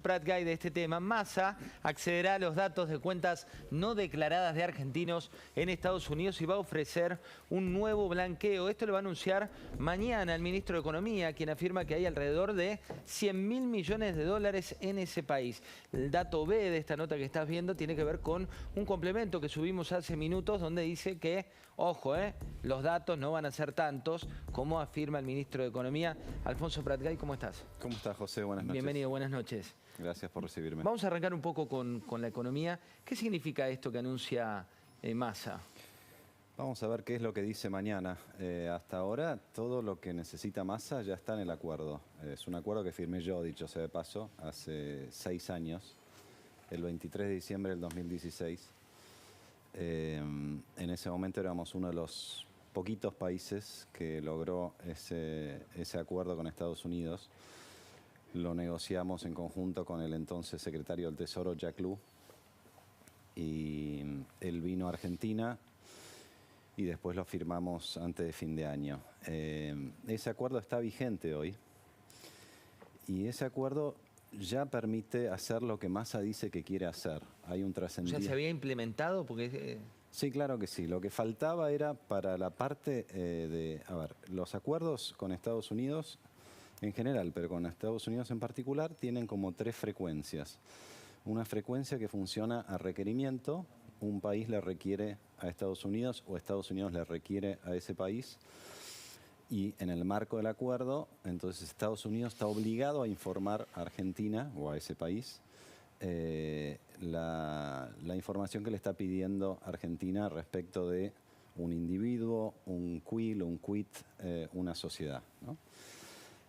Prat Guy de este tema. Massa accederá a los datos de cuentas no declaradas de argentinos en Estados Unidos y va a ofrecer un nuevo blanqueo. Esto lo va a anunciar mañana el ministro de Economía, quien afirma que hay alrededor de 100.000 millones de dólares en ese país. El dato B de esta nota que estás viendo tiene que ver con un complemento que subimos hace minutos donde dice que, ojo, los datos no van a ser tantos como afirma el ministro de Economía. Alfonso Prat Guy, ¿cómo estás? ¿Cómo estás, José? Buenas noches. Bienvenido, buenas noches. Gracias por recibirme. Vamos a arrancar un poco con la economía. ¿Qué significa esto que anuncia Massa? Vamos a ver qué es lo que dice mañana. Hasta ahora, todo lo que necesita Massa ya está en el acuerdo. Es un acuerdo que firmé yo, dicho sea de paso, hace 6 años, el 23 de diciembre del 2016. En ese momento éramos uno de los poquitos países que logró ese acuerdo con Estados Unidos. Lo negociamos en conjunto con el entonces secretario del Tesoro, Jack Lew, y él vino a Argentina y después lo firmamos antes de fin de año. Ese acuerdo está vigente hoy y ese acuerdo ya permite hacer lo que Massa dice que quiere hacer. Hay un trascendido. O sea, ¿se había implementado? Porque Sí, claro que sí. Lo que faltaba era para la parte de... A ver, los acuerdos con Estados Unidos en general, pero con Estados Unidos en particular, tienen como 3 frecuencias. Una frecuencia que funciona a requerimiento, un país le requiere a Estados Unidos o Estados Unidos le requiere a ese país. Y en el marco del acuerdo, entonces Estados Unidos está obligado a informar a Argentina o a ese país la información que le está pidiendo Argentina respecto de un individuo, un quil o un quit, una sociedad, ¿no?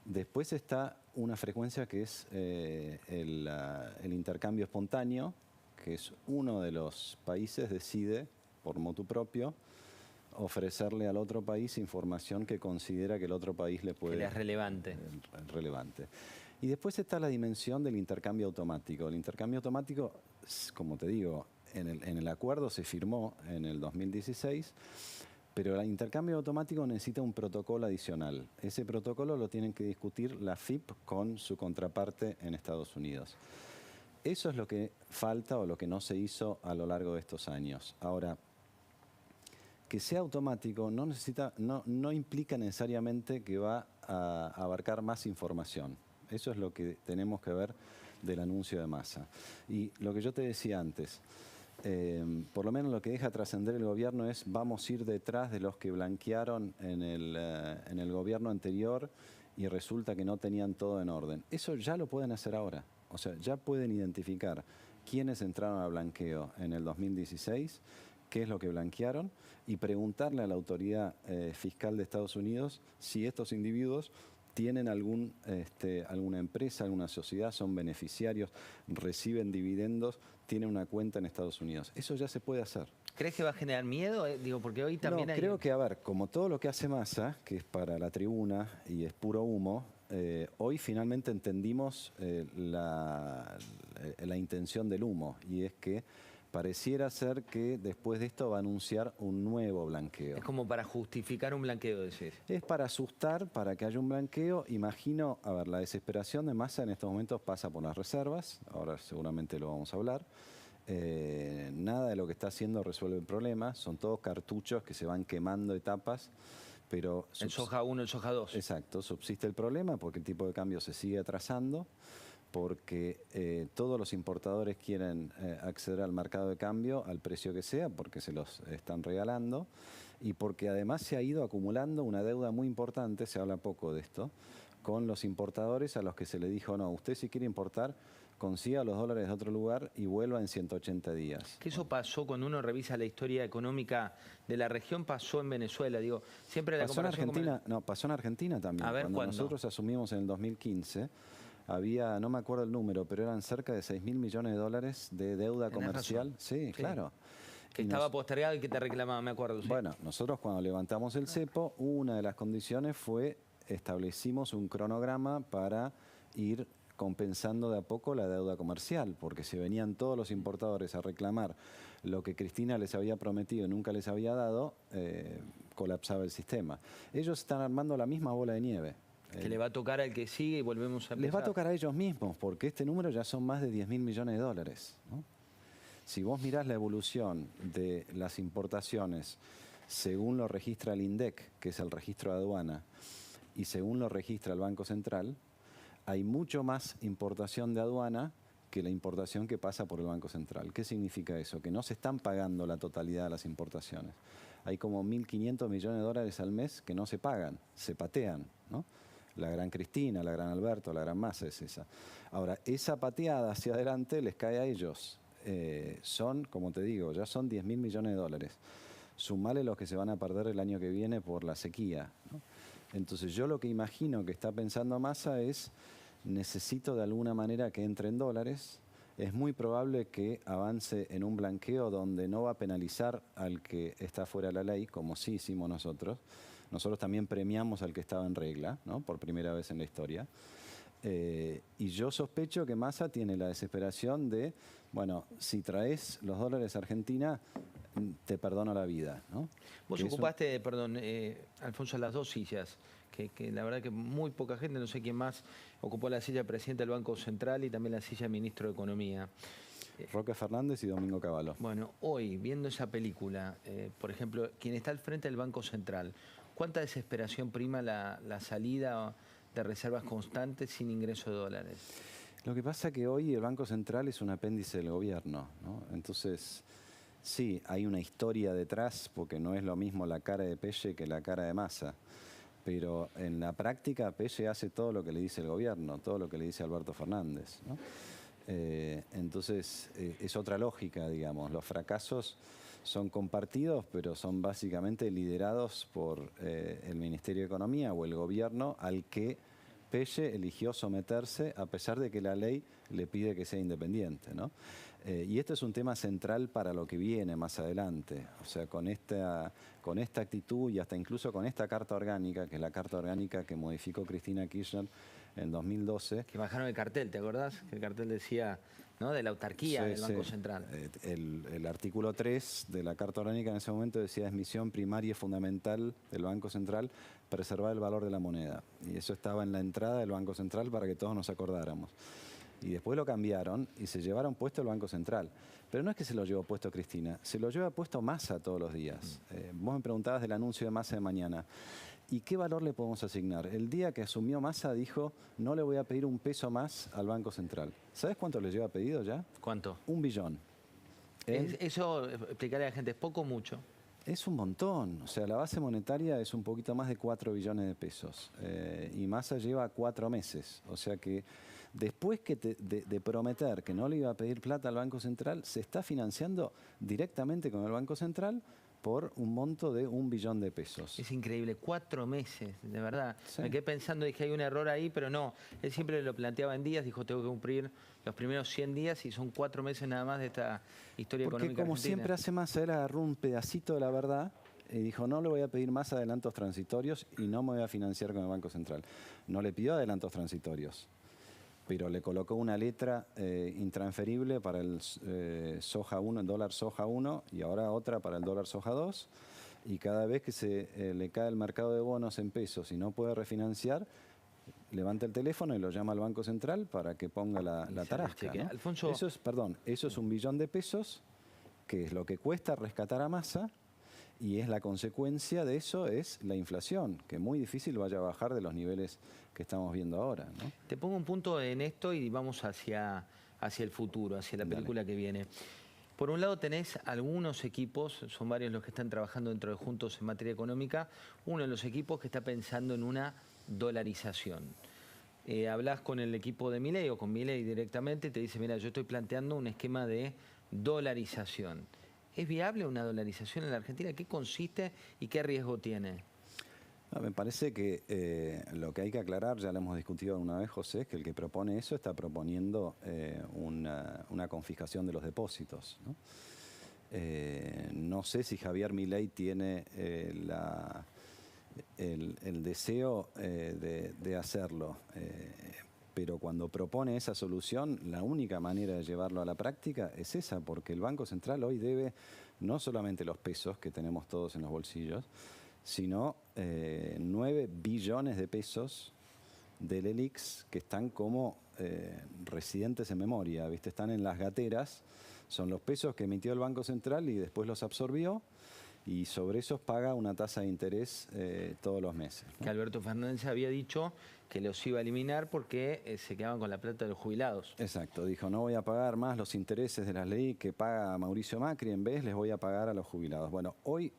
Después está una frecuencia que es el intercambio espontáneo, que es uno de los países decide, por motu propio, ofrecerle al otro país información que considera que el otro país le puede... que le es relevante. Relevante. Y después está la dimensión del intercambio automático. El intercambio automático, como te digo, en el acuerdo se firmó en el 2016, pero el intercambio automático necesita un protocolo adicional. Ese protocolo lo tienen que discutir la FIP con su contraparte en Estados Unidos. Eso es lo que falta o lo que no se hizo a lo largo de estos años. Ahora, que sea automático no implica necesariamente que va a abarcar más información. Eso es lo que tenemos que ver del anuncio de Massa. Y lo que yo te decía antes, por lo menos lo que deja trascender el gobierno es vamos a ir detrás de los que blanquearon en el gobierno anterior y resulta que no tenían todo en orden. Eso ya lo pueden hacer ahora. O sea, ya pueden identificar quiénes entraron al blanqueo en el 2016, qué es lo que blanquearon y preguntarle a la autoridad fiscal de Estados Unidos si estos individuos tienen alguna empresa, alguna sociedad, son beneficiarios, reciben dividendos, tienen una cuenta en Estados Unidos. Eso ya se puede hacer. ¿Crees que va a generar miedo? Digo, porque hoy también no, hay... creo que, a ver, como todo lo que hace Massa, que es para la tribuna y es puro humo, hoy finalmente entendimos la intención del humo, y es que pareciera ser que después de esto va a anunciar un nuevo blanqueo. Es como para justificar un blanqueo, decís. Es para asustar, para que haya un blanqueo. Imagino, a ver, la desesperación de Massa en estos momentos pasa por las reservas, ahora seguramente lo vamos a hablar. Nada de lo que está haciendo resuelve el problema, son todos cartuchos que se van quemando etapas, pero... El soja 1, el soja 2. Exacto, subsiste el problema porque el tipo de cambio se sigue atrasando, porque todos los importadores quieren acceder al mercado de cambio al precio que sea, porque se los están regalando, y porque además se ha ido acumulando una deuda muy importante, se habla poco de esto, con los importadores a los que se le dijo, no, usted si quiere importar, consiga los dólares de otro lugar y vuelva en 180 días. Que eso pasó cuando uno revisa la historia económica de la región, pasó en Venezuela, digo, siempre la pasó en comparación Argentina, no, pasó en Argentina también. A ver, cuando nosotros asumimos en el 2015, había, no me acuerdo el número, pero eran cerca de 6.000 millones de dólares de deuda comercial. Sí, claro. Que estaba postergado y que te reclamaba, me acuerdo. Sí. Bueno, nosotros cuando levantamos el cepo, una de las condiciones fue, establecimos un cronograma para ir compensando de a poco la deuda comercial, porque si venían todos los importadores a reclamar lo que Cristina les había prometido y nunca les había dado, colapsaba el sistema. Ellos están armando la misma bola de nieve. Que le va a tocar al que sigue y volvemos a empezar. Les va a tocar a ellos mismos, porque este número ya son más de 10.000 millones de dólares, ¿no? Si vos mirás la evolución de las importaciones según lo registra el INDEC, que es el registro de aduana, y según lo registra el Banco Central, hay mucho más importación de aduana que la importación que pasa por el Banco Central. ¿Qué significa eso? Que no se están pagando la totalidad de las importaciones. Hay como 1.500 millones de dólares al mes que no se pagan, se patean, ¿no? La Gran Cristina, la Gran Alberto, la Gran Masa es esa. Ahora, esa pateada hacia adelante les cae a ellos. Son, como te digo, ya son 10.000 millones de dólares. Sumale los que se van a perder el año que viene por la sequía, ¿no? Entonces yo lo que imagino que está pensando Massa es, necesito de alguna manera que entre en dólares. Es muy probable que avance en un blanqueo donde no va a penalizar al que está fuera de la ley, como sí hicimos nosotros. Nosotros también premiamos al que estaba en regla, ¿no? Por primera vez en la historia. Y yo sospecho que Massa tiene la desesperación de, bueno, si traes los dólares a Argentina, te perdono la vida, ¿no? Vos ocupaste, perdón, Alfonso, las dos sillas, que la verdad que muy poca gente, no sé quién más, ocupó la silla de presidente del Banco Central y también la silla de ministro de Economía. Roque Fernández y Domingo Cavallo. Bueno, hoy, viendo esa película, por ejemplo, quien está al frente del Banco Central, ¿cuánta desesperación prima la salida de reservas constantes sin ingreso de dólares? Lo que pasa es que hoy el Banco Central es un apéndice del gobierno, ¿no? Entonces, sí, hay una historia detrás, porque no es lo mismo la cara de Pelle que la cara de Massa. Pero en la práctica Pelle hace todo lo que le dice el gobierno, todo lo que le dice Alberto Fernández, ¿no? Entonces, es otra lógica, digamos. Los fracasos son compartidos, pero son básicamente liderados por el Ministerio de Economía o el gobierno al que Pelle eligió someterse a pesar de que la ley le pide que sea independiente, ¿no? Y esto es un tema central para lo que viene más adelante. O sea, con esta actitud y hasta incluso con esta carta orgánica, que es la carta orgánica que modificó Cristina Kirchner en 2012. Que bajaron el cartel, ¿te acordás? Que el cartel decía, ¿no?, de la autarquía del Banco Central. El artículo 3 de la carta orgánica en ese momento decía: es misión primaria y fundamental del Banco Central preservar el valor de la moneda. Y eso estaba en la entrada del Banco Central para que todos nos acordáramos. Y después lo cambiaron y se llevaron puesto el Banco Central. Pero no es que se lo llevó puesto Cristina, se lo lleva puesto Massa todos los días. Vos me preguntabas del anuncio de Massa de mañana. ¿Y qué valor le podemos asignar? El día que asumió Massa dijo, no le voy a pedir un peso más al Banco Central. ¿Sabes cuánto le lleva pedido ya? ¿Cuánto? 1 billón. Eso, explicarle a la gente, ¿es poco o mucho? Es un montón. O sea, la base monetaria es un poquito más de 4 billones de pesos. Y Massa lleva 4 meses. O sea que después de prometer que no le iba a pedir plata al Banco Central, se está financiando directamente con el Banco Central por un monto de 1 billón de pesos. Es increíble, 4 meses, de verdad. Sí. Me quedé pensando, dije, hay un error ahí, pero no. Él siempre lo planteaba en días, dijo, tengo que cumplir los primeros 100 días y son 4 meses nada más de esta historia económica Porque como argentina. siempre hace Massa, él agarró un pedacito de la verdad y dijo, no le voy a pedir más adelantos transitorios y no me voy a financiar con el Banco Central. No le pidió adelantos transitorios, pero le colocó una letra intransferible para el soja 1, el dólar soja 1, y ahora otra para el dólar soja 2, y cada vez que se le cae el mercado de bonos en pesos y no puede refinanciar, levanta el teléfono y lo llama al Banco Central para que ponga la tarasca, ¿no? Alfonso... Eso es 1 billón de pesos, que es lo que cuesta rescatar a Massa, y es la consecuencia de eso es la inflación, que muy difícil vaya a bajar de los niveles que estamos viendo ahora, ¿no? Te pongo un punto en esto y vamos hacia el futuro, hacia la película que viene. Por un lado tenés algunos equipos, son varios los que están trabajando dentro de Juntos en materia económica, uno de los equipos que está pensando en una dolarización. Hablás con el equipo de Milei o con Milei directamente y te dice, mira, yo estoy planteando un esquema de dolarización. ¿Es viable una dolarización en la Argentina? ¿Qué consiste y qué riesgo tiene? Me parece que lo que hay que aclarar, ya lo hemos discutido una vez, José, es que el que propone eso está proponiendo una confiscación de los depósitos, ¿no? No sé si Javier Milei tiene el deseo de hacerlo, pero cuando propone esa solución, la única manera de llevarlo a la práctica es esa, porque el Banco Central hoy debe no solamente los pesos que tenemos todos en los bolsillos, sino 9 billones de pesos del ELIX que están como residentes en memoria, ¿viste? Están en las gateras, son los pesos que emitió el Banco Central y después los absorbió, y sobre esos paga una tasa de interés todos los meses, ¿no? Que Alberto Fernández había dicho que los iba a eliminar porque se quedaban con la plata de los jubilados. Exacto, dijo, no voy a pagar más los intereses de las leyes que paga Mauricio Macri, en vez les voy a pagar a los jubilados. Bueno, hoy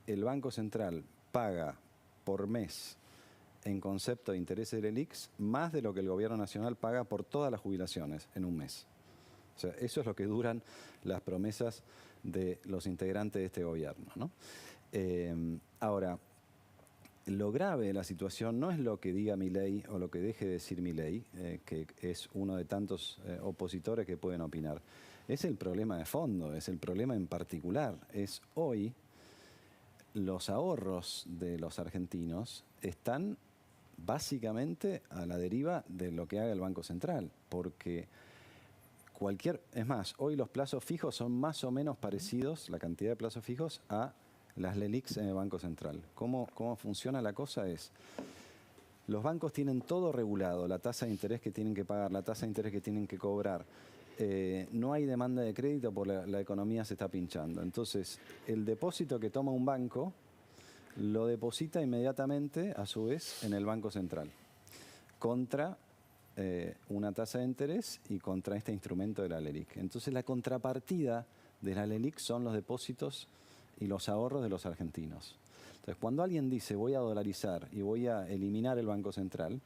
el Banco Central paga por mes en concepto de intereses del ELIX más de lo que el Gobierno Nacional paga por todas las jubilaciones en un mes. O sea, eso es lo que duran las promesas de los integrantes de este gobierno, ¿no? Ahora, lo grave de la situación no es lo que diga Milei o lo que deje de decir Milei, que es uno de tantos opositores que pueden opinar. Es el problema de fondo, es el problema en particular. Es hoy los ahorros de los argentinos están básicamente a la deriva de lo que haga el Banco Central, porque es más, hoy los plazos fijos son más o menos parecidos, la cantidad de plazos fijos, a las LELIQs en el Banco Central. ¿Cómo funciona la cosa? Los bancos tienen todo regulado, la tasa de interés que tienen que pagar, la tasa de interés que tienen que cobrar. No hay demanda de crédito porque la economía se está pinchando. Entonces, el depósito que toma un banco lo deposita inmediatamente, a su vez, en el Banco Central, contra una tasa de interés y contra este instrumento de la LELIQ. Entonces, la contrapartida de la LELIQ son los depósitos y los ahorros de los argentinos. Entonces, cuando alguien dice voy a dolarizar y voy a eliminar el Banco Central,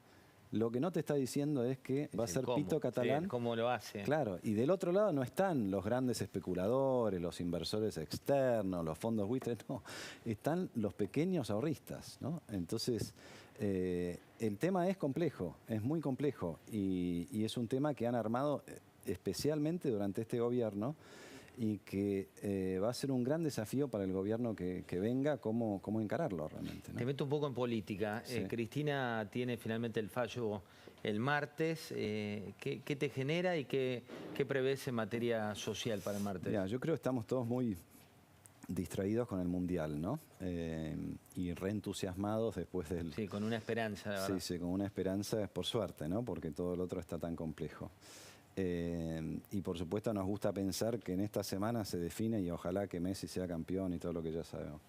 lo que no te está diciendo es que va a ser pito catalán. Sí, ¿cómo lo hace? Claro, y del otro lado no están los grandes especuladores, los inversores externos, los fondos buitres, no. Están los pequeños ahorristas, ¿no? Entonces, el tema es complejo, es muy complejo, y es un tema que han armado especialmente durante este gobierno, y que va a ser un gran desafío para el gobierno que venga, cómo encararlo realmente, ¿no? Te meto un poco en política. Sí. Cristina tiene finalmente el fallo el martes. ¿Qué te genera y qué prevés en materia social para el martes? Mirá, yo creo que estamos todos muy distraídos con el Mundial, ¿no? Y reentusiasmados después del... Sí, con una esperanza, la verdad. Sí, con una esperanza, por suerte, ¿no? Porque todo lo otro está tan complejo. Y por supuesto nos gusta pensar que en esta semana se define, y ojalá que Messi sea campeón y todo lo que ya sabemos.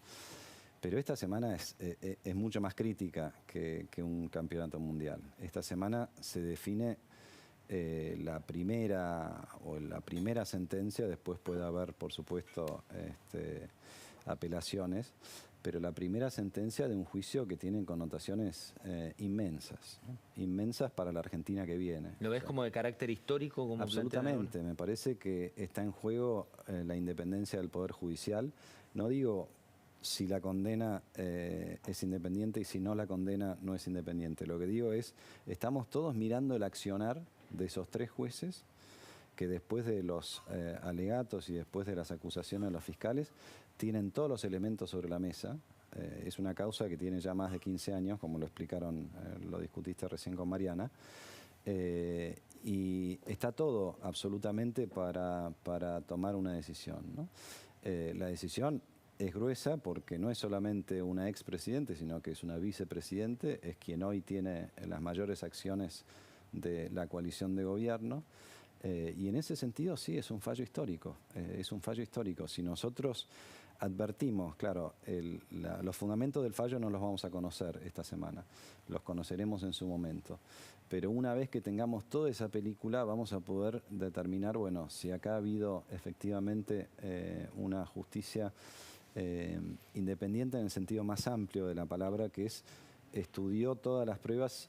Pero esta semana es mucho más crítica que un campeonato mundial. Esta semana se define la primera sentencia, después puede haber, por supuesto, apelaciones, pero la primera sentencia de un juicio que tiene connotaciones inmensas, ¿no? Inmensas para la Argentina que viene. ¿Lo ves como de carácter histórico? Como absolutamente, me parece que está en juego la independencia del Poder Judicial. No digo si la condena es independiente y si no la condena no es independiente. Lo que digo es, estamos todos mirando el accionar de esos tres jueces que después de los alegatos y después de las acusaciones de los fiscales tienen todos los elementos sobre la mesa. Es una causa que tiene ya más de 15 años, como lo explicaron, lo discutiste recién con Mariana, y está todo absolutamente para tomar una decisión, ¿no? La decisión es gruesa porque no es solamente una expresidente, sino que es una vicepresidente, es quien hoy tiene las mayores acciones de la coalición de gobierno. Y en ese sentido sí es un fallo histórico, es un fallo histórico. Si nosotros advertimos, claro, los fundamentos del fallo no los vamos a conocer esta semana, los conoceremos en su momento, pero una vez que tengamos toda esa película vamos a poder determinar, bueno, si acá ha habido efectivamente una justicia independiente en el sentido más amplio de la palabra, que es estudió todas las pruebas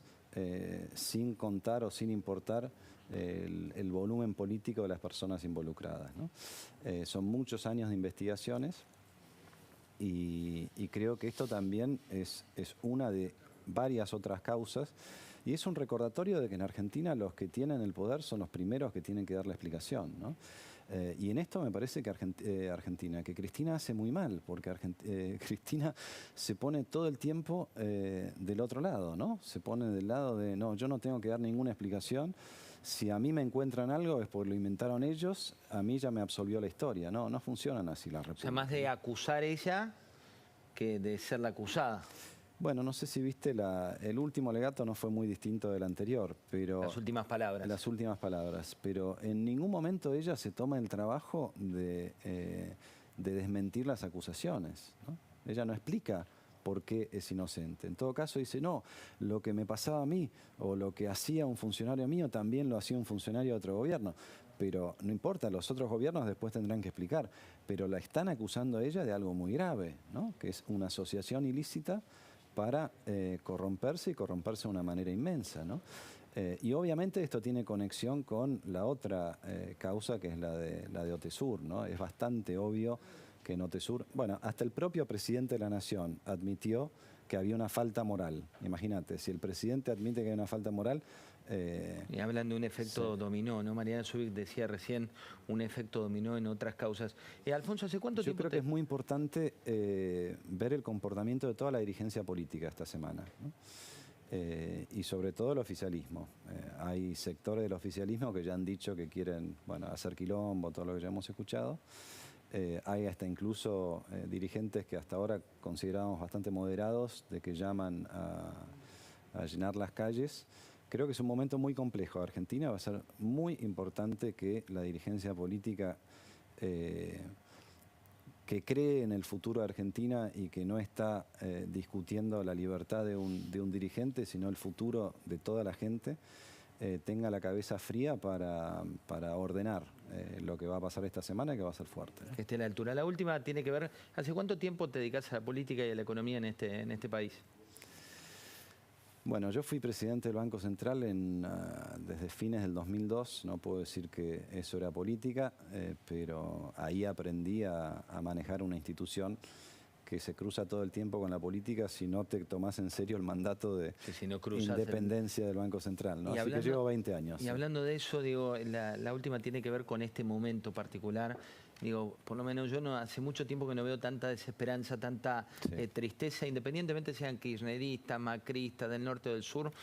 sin contar o sin importar el volumen político de las personas involucradas, ¿no? Son muchos años de investigaciones y creo que esto también es una de varias otras causas, y es un recordatorio de que en Argentina los que tienen el poder son los primeros que tienen que dar la explicación, ¿no? Y en esto me parece que que Cristina hace muy mal, porque Cristina se pone todo el tiempo del otro lado, ¿no? Se pone del lado de, no, yo no tengo que dar ninguna explicación. Si a mí me encuentran algo es porque lo inventaron ellos, a mí ya me absolvió la historia. No, no funcionan así las repúblicas. O sea, más de acusar ella que de ser la acusada. Bueno, no sé si viste, el último alegato no fue muy distinto del anterior, pero... Las últimas palabras. Las últimas palabras, pero en ningún momento ella se toma el trabajo de desmentir las acusaciones, ¿no? Ella no explica por qué es inocente. En todo caso dice, no, lo que me pasaba a mí o lo que hacía un funcionario mío también lo hacía un funcionario de otro gobierno. Pero no importa, los otros gobiernos después tendrán que explicar. Pero la están acusando a ella de algo muy grave, ¿no? Que es una asociación ilícita para corromperse y corromperse de una manera inmensa, ¿no? Y obviamente esto tiene conexión con la otra causa, que es la de Otesur, ¿no? Es bastante obvio que en Otesur, bueno, hasta el propio presidente de la Nación admitió que había una falta moral. Imagínate, si el presidente admite que hay una falta moral... y hablan de un efecto dominó, ¿no? Mariana Zubik decía recién un efecto dominó en otras causas. Alfonso, ¿hace cuánto tiempo? Yo creo que es muy importante ver el comportamiento de toda la dirigencia política esta semana, ¿no? Y sobre todo el oficialismo. Hay sectores del oficialismo que ya han dicho que quieren, bueno, hacer quilombo, todo lo que ya hemos escuchado. Hay hasta incluso dirigentes que hasta ahora considerábamos bastante moderados, de que llaman a llenar las calles. Creo que es un momento muy complejo. Argentina va a ser muy importante que la dirigencia política que cree en el futuro de Argentina y que no está discutiendo la libertad de un dirigente, sino el futuro de toda la gente, tenga la cabeza fría para ordenar lo que va a pasar esta semana, que va a ser fuerte, ¿no? Que esté a la altura. La última tiene que ver, ¿hace cuánto tiempo te dedicas a la política y a la economía en este país? Bueno, yo fui presidente del Banco Central desde fines del 2002, no puedo decir que eso era política, pero ahí aprendí a manejar una institución que se cruza todo el tiempo con la política si no te tomás en serio el mandato de independencia del Banco Central, ¿no? Así que llevo 20 años. Y hablando de eso, digo, la última tiene que ver con este momento particular. Digo, por lo menos yo hace mucho tiempo que no veo tanta desesperanza, tanta tristeza, independientemente sean kirchneristas, macristas, del norte o del sur.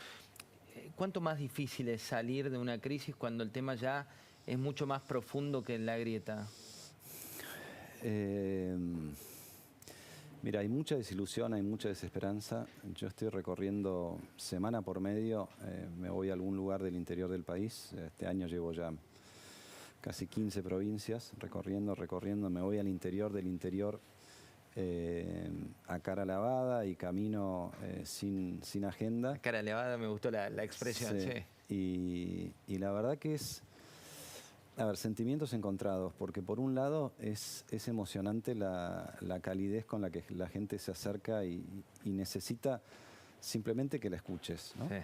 ¿Cuánto más difícil es salir de una crisis cuando el tema ya es mucho más profundo que la grieta? Mira, hay mucha desilusión, hay mucha desesperanza. Yo estoy recorriendo semana por medio, me voy a algún lugar del interior del país. Este año llevo ya casi 15 provincias recorriendo, me voy al interior del interior a cara lavada y camino sin agenda. A cara lavada me gustó la expresión, sí. Y la verdad que es, a ver, sentimientos encontrados, porque por un lado es emocionante la calidez con la que la gente se acerca y necesita simplemente que la escuches, ¿no? Sí.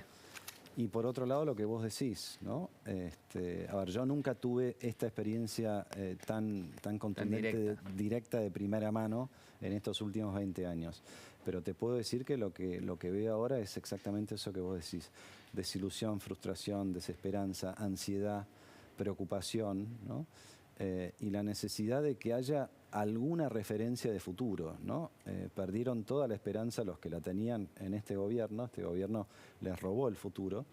Y por otro lado, lo que vos decís, ¿no? A ver, yo nunca tuve esta experiencia tan contundente, directa de primera mano en estos últimos 20 años. Pero te puedo decir que lo que veo ahora es exactamente eso que vos decís. Desilusión, frustración, desesperanza, ansiedad, preocupación, ¿no? Y la necesidad de que haya alguna referencia de futuro, ¿no? Perdieron toda la esperanza los que la tenían en este gobierno les robó el futuro,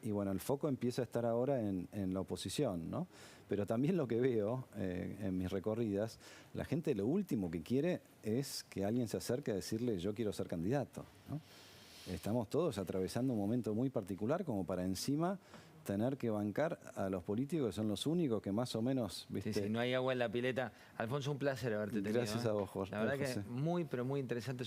y bueno, el foco empieza a estar ahora en la oposición, ¿no? Pero también lo que veo en mis recorridas, la gente lo último que quiere es que alguien se acerque a decirle yo quiero ser candidato, ¿no? Estamos todos atravesando un momento muy particular como para encima tener que bancar a los políticos, que son los únicos que más o menos, ¿viste? Sí, no hay agua en la pileta. Alfonso, un placer haberte tenido. Gracias a vos, Jorge. La verdad que muy, pero muy interesante.